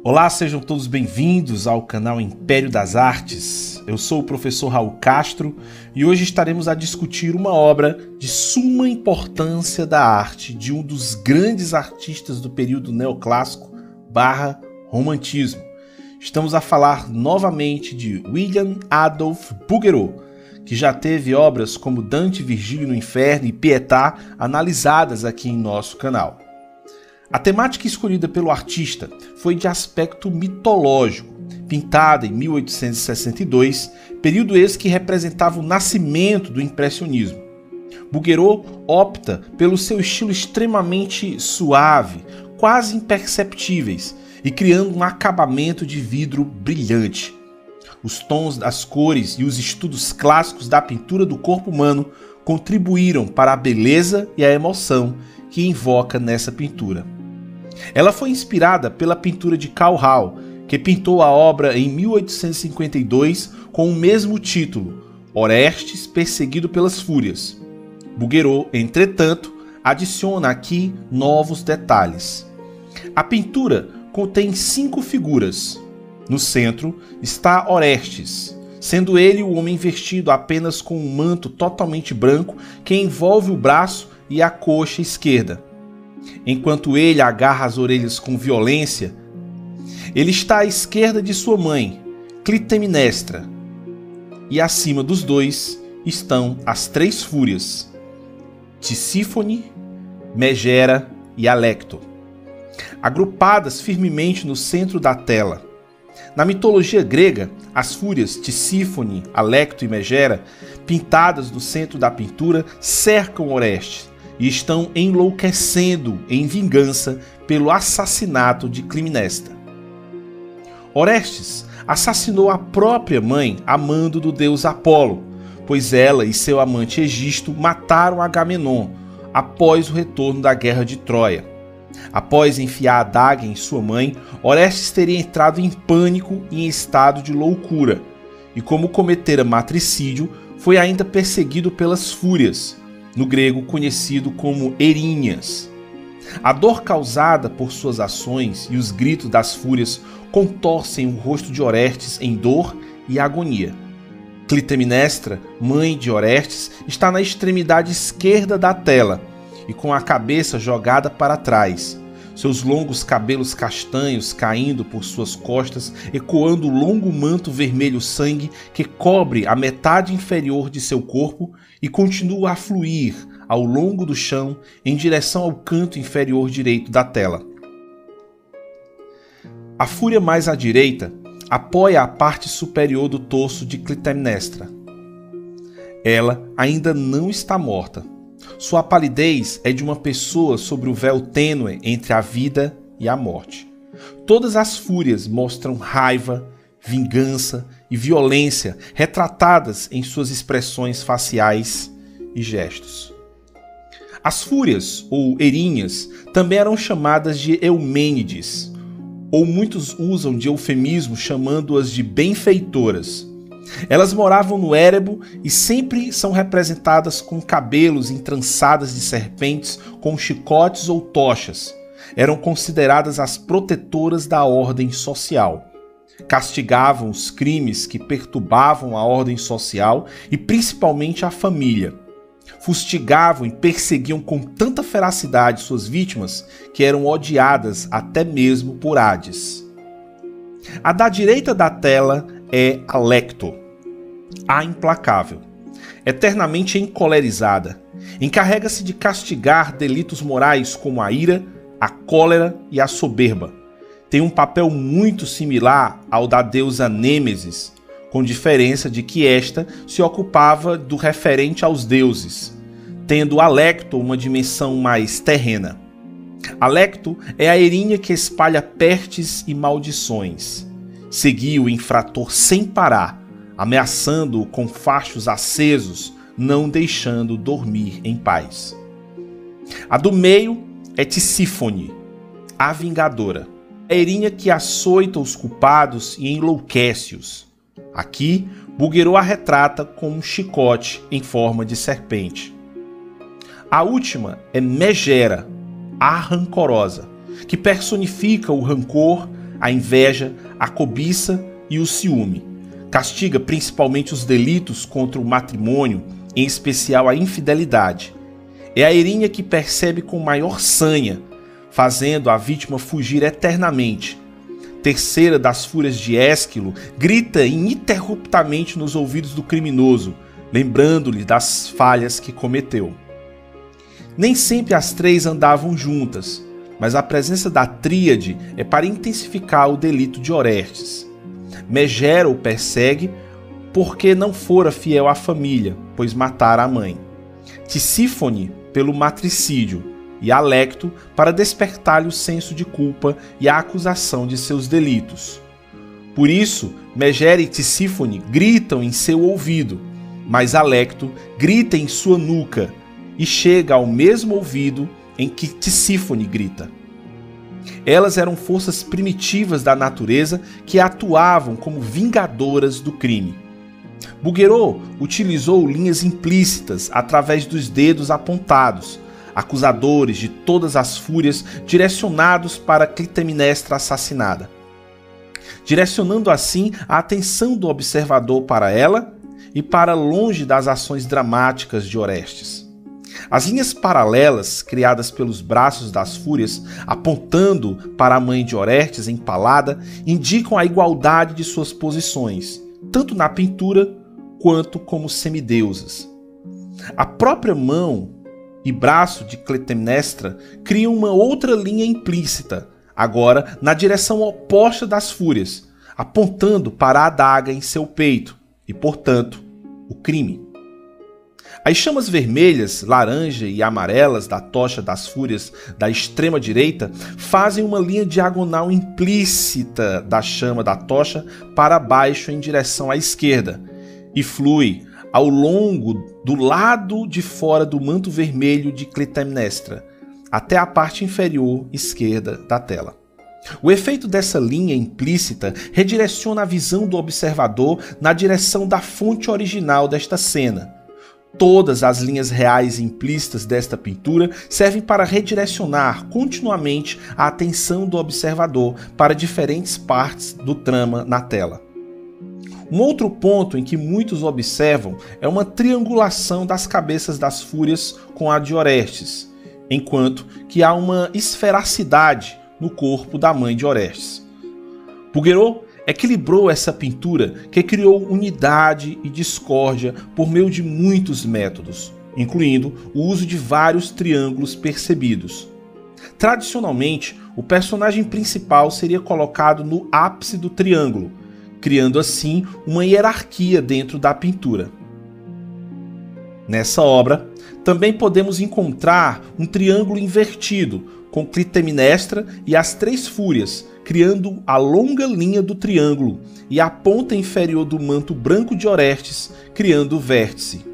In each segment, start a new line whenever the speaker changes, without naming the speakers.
Olá, sejam todos bem-vindos ao canal Império das Artes. Eu sou o professor Raul Castro e hoje estaremos a discutir uma obra de suma importância da arte de um dos grandes artistas do período neoclássico / romantismo. Estamos a falar novamente de William Adolph Bouguereau, que já teve obras como Dante, Virgílio no Inferno e Pietà analisadas aqui em nosso canal. A temática escolhida pelo artista foi de aspecto mitológico, pintada em 1862, período esse que representava o nascimento do impressionismo. Bouguereau opta pelo seu estilo extremamente suave, quase imperceptíveis, e criando um acabamento de vidro brilhante. Os tons das cores e os estudos clássicos da pintura do corpo humano contribuíram para a beleza e a emoção que invoca nessa pintura. Ela foi inspirada pela pintura de Carl Hall, que pintou a obra em 1852 com o mesmo título, Orestes perseguido pelas fúrias. Bouguereau, entretanto, adiciona aqui novos detalhes. A pintura contém 5 figuras. No centro está Orestes, sendo ele o homem vestido apenas com um manto totalmente branco que envolve o braço e a coxa esquerda. Enquanto ele agarra as orelhas com violência, ele está à esquerda de sua mãe, Clitemnestra, e acima dos dois estão as 3 fúrias, Tisífone, Megera e Alecto, agrupadas firmemente no centro da tela. Na mitologia grega, as fúrias Tisífone, Alecto e Megera, pintadas no centro da pintura, cercam Orestes e estão enlouquecendo em vingança pelo assassinato de Clitemnestra. Orestes assassinou a própria mãe a mando do deus Apolo, pois ela e seu amante Egisto mataram Agamenon após o retorno da guerra de Troia. Após enfiar a adaga em sua mãe, Orestes teria entrado em pânico e em estado de loucura, e como cometera matricídio, foi ainda perseguido pelas fúrias, no grego conhecido como Erinhas. A dor causada por suas ações e os gritos das fúrias contorcem o rosto de Orestes em dor e agonia. Clitemnestra, mãe de Orestes, está na extremidade esquerda da tela e com a cabeça jogada para trás, seus longos cabelos castanhos caindo por suas costas, ecoando o longo manto vermelho sangue que cobre a metade inferior de seu corpo e continua a fluir ao longo do chão em direção ao canto inferior direito da tela. A fúria mais à direita apoia a parte superior do torso de Clitemnestra. Ela ainda não está morta. Sua palidez é de uma pessoa sobre o véu tênue entre a vida e a morte. Todas as fúrias mostram raiva, vingança e violência retratadas em suas expressões faciais e gestos. As fúrias, ou Erinhas, também eram chamadas de Eumênides, ou muitos usam de eufemismo chamando-as de benfeitoras. Elas moravam no Érebo e sempre são representadas com cabelos entrançadas de serpentes com chicotes ou tochas. Eram consideradas as protetoras da ordem social. Castigavam os crimes que perturbavam a ordem social e principalmente a família. Fustigavam e perseguiam com tanta feracidade suas vítimas que eram odiadas até mesmo por Hades. A da direita da tela é Alecto, a implacável, eternamente encolerizada. Encarrega-se de castigar delitos morais como a ira, a cólera e a soberba. Tem um papel muito similar ao da deusa Nêmesis, com diferença de que esta se ocupava do referente aos deuses, tendo Alecto uma dimensão mais terrena. Alecto é a erinha que espalha pestes e maldições. Seguia o infrator sem parar, ameaçando-o com fachos acesos, não deixando dormir em paz. A do meio é Tisífone, a vingadora, a erinha que açoita os culpados e enlouquece-os. Aqui, Bouguereau a retrata com um chicote em forma de serpente. A última é Megera, a rancorosa, que personifica o rancor, a inveja, a cobiça e o ciúme. Castiga principalmente os delitos contra o matrimônio, em especial a infidelidade. É a Erinha que percebe com maior sanha, fazendo a vítima fugir eternamente. Terceira das fúrias de Ésquilo, grita ininterruptamente nos ouvidos do criminoso, lembrando-lhe das falhas que cometeu. Nem sempre as três andavam juntas, mas a presença da tríade é para intensificar o delito de Orestes. Megera o persegue porque não fora fiel à família, pois matara a mãe. Tisífone pelo matricídio, e Alecto para despertar-lhe o senso de culpa e a acusação de seus delitos. Por isso, Megera e Tisífone gritam em seu ouvido, mas Alecto grita em sua nuca e chega ao mesmo ouvido em que Tisífone grita. Elas eram forças primitivas da natureza que atuavam como vingadoras do crime. Bouguereau utilizou linhas implícitas através dos dedos apontados, acusadores de todas as fúrias direcionados para Clitemnestra assassinada, direcionando assim a atenção do observador para ela e para longe das ações dramáticas de Orestes. As linhas paralelas criadas pelos braços das fúrias, apontando para a mãe de Orestes empalada, indicam a igualdade de suas posições, tanto na pintura quanto como semideusas. A própria mão e braço de Clitemnestra criam uma outra linha implícita, agora na direção oposta das fúrias, apontando para a adaga em seu peito e, portanto, o crime. As chamas vermelhas, laranja e amarelas da tocha das fúrias da extrema direita fazem uma linha diagonal implícita da chama da tocha para baixo em direção à esquerda e flui ao longo do lado de fora do manto vermelho de Clitemnestra, até a parte inferior esquerda da tela. O efeito dessa linha implícita redireciona a visão do observador na direção da fonte original desta cena. Todas as linhas reais implícitas desta pintura servem para redirecionar continuamente a atenção do observador para diferentes partes do trama na tela. Um outro ponto em que muitos observam é uma triangulação das cabeças das fúrias com a de Orestes, enquanto que há uma esferacidade no corpo da mãe de Orestes. Bouguereau equilibrou essa pintura que criou unidade e discórdia por meio de muitos métodos, incluindo o uso de vários triângulos percebidos. Tradicionalmente, o personagem principal seria colocado no ápice do triângulo, criando assim uma hierarquia dentro da pintura. Nessa obra, também podemos encontrar um triângulo invertido, com Clitemnestra e as três fúrias, criando a longa linha do triângulo e a ponta inferior do manto branco de Orestes, criando o vértice.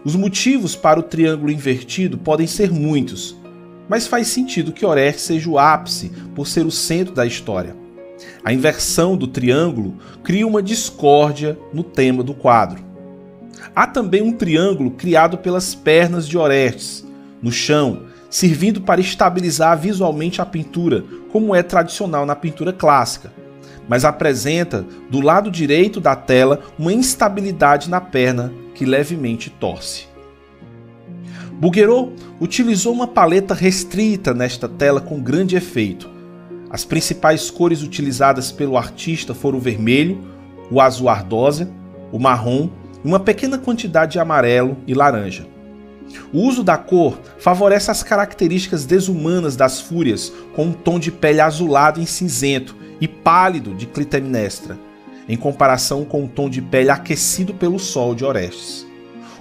Os motivos para o triângulo invertido podem ser muitos, mas faz sentido que Orestes seja o ápice por ser o centro da história. A inversão do triângulo cria uma discórdia no tema do quadro. Há também um triângulo criado pelas pernas de Orestes, no chão, servindo para estabilizar visualmente a pintura, como é tradicional na pintura clássica, mas apresenta do lado direito da tela uma instabilidade na perna que levemente torce. Bouguereau utilizou uma paleta restrita nesta tela com grande efeito. As principais cores utilizadas pelo artista foram o vermelho, o azul ardósia, o marrom e uma pequena quantidade de amarelo e laranja. O uso da cor favorece as características desumanas das fúrias, com um tom de pele azulado em cinzento e pálido de Clitemnestra, em comparação com o tom de pele aquecido pelo sol de Orestes.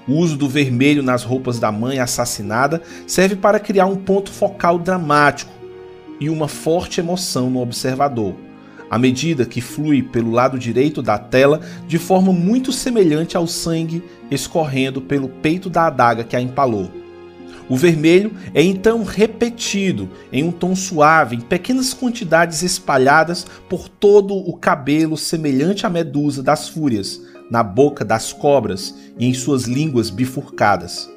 O uso do vermelho nas roupas da mãe assassinada serve para criar um ponto focal dramático e uma forte emoção no observador, à medida que flui pelo lado direito da tela de forma muito semelhante ao sangue escorrendo pelo peito da adaga que a empalou. O vermelho é então repetido em um tom suave em pequenas quantidades espalhadas por todo o cabelo semelhante à medusa das fúrias, na boca das cobras e em suas línguas bifurcadas.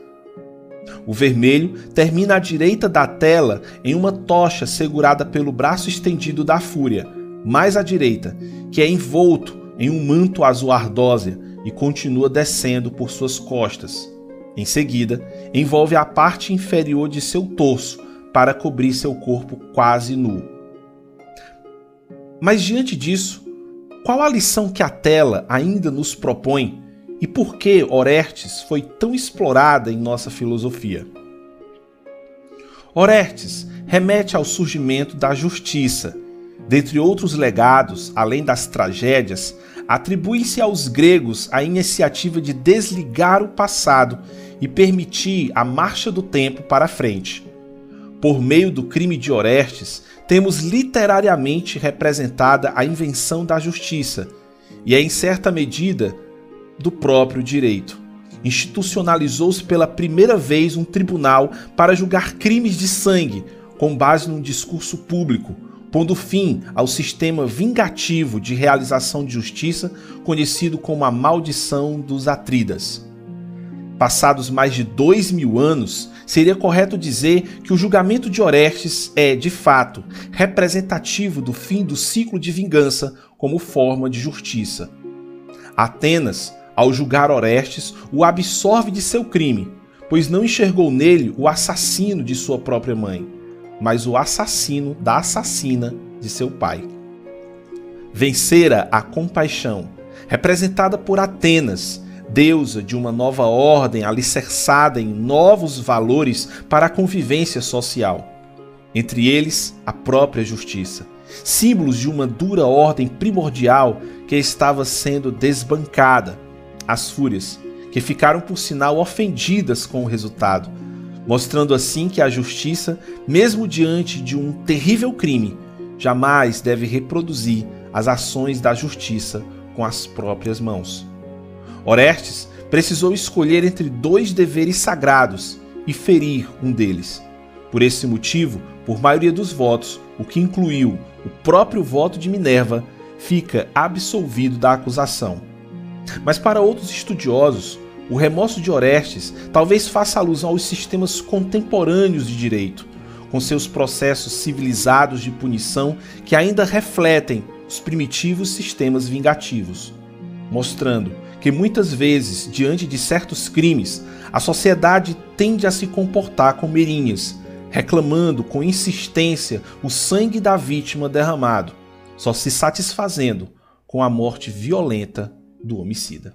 O vermelho termina à direita da tela em uma tocha segurada pelo braço estendido da fúria, mais à direita, que é envolto em um manto azul ardósia e continua descendo por suas costas. Em seguida, envolve a parte inferior de seu torso para cobrir seu corpo quase nu. Mas diante disso, qual a lição que a tela ainda nos propõe e por que Orestes foi tão explorada em nossa filosofia? Orestes remete ao surgimento da justiça. Dentre outros legados, além das tragédias, atribui-se aos gregos a iniciativa de desligar o passado e permitir a marcha do tempo para frente. Por meio do crime de Orestes, temos literariamente representada a invenção da justiça e, em certa medida, do próprio direito. Institucionalizou-se pela primeira vez um tribunal para julgar crimes de sangue, com base num discurso público, pondo fim ao sistema vingativo de realização de justiça conhecido como a maldição dos Atridas. Passados mais de 2000 anos, seria correto dizer que o julgamento de Orestes é, de fato, representativo do fim do ciclo de vingança como forma de justiça. Atenas, ao julgar Orestes, o absolve de seu crime, pois não enxergou nele o assassino de sua própria mãe, mas o assassino da assassina de seu pai. Vencera a compaixão, representada por Atenas, deusa de uma nova ordem alicerçada em novos valores para a convivência social. Entre eles, a própria justiça, símbolos de uma dura ordem primordial que estava sendo desbancada. As fúrias, que ficaram por sinal ofendidas com o resultado, mostrando assim que a justiça, mesmo diante de um terrível crime, jamais deve reproduzir as ações da justiça com as próprias mãos. Orestes precisou escolher entre dois deveres sagrados e ferir um deles. Por esse motivo, por maioria dos votos, o que incluiu o próprio voto de Minerva, fica absolvido da acusação. Mas para outros estudiosos, o remorso de Orestes talvez faça alusão aos sistemas contemporâneos de direito, com seus processos civilizados de punição que ainda refletem os primitivos sistemas vingativos, mostrando que muitas vezes, diante de certos crimes, a sociedade tende a se comportar como merinhas, reclamando com insistência o sangue da vítima derramado, só se satisfazendo com a morte violenta do homicida.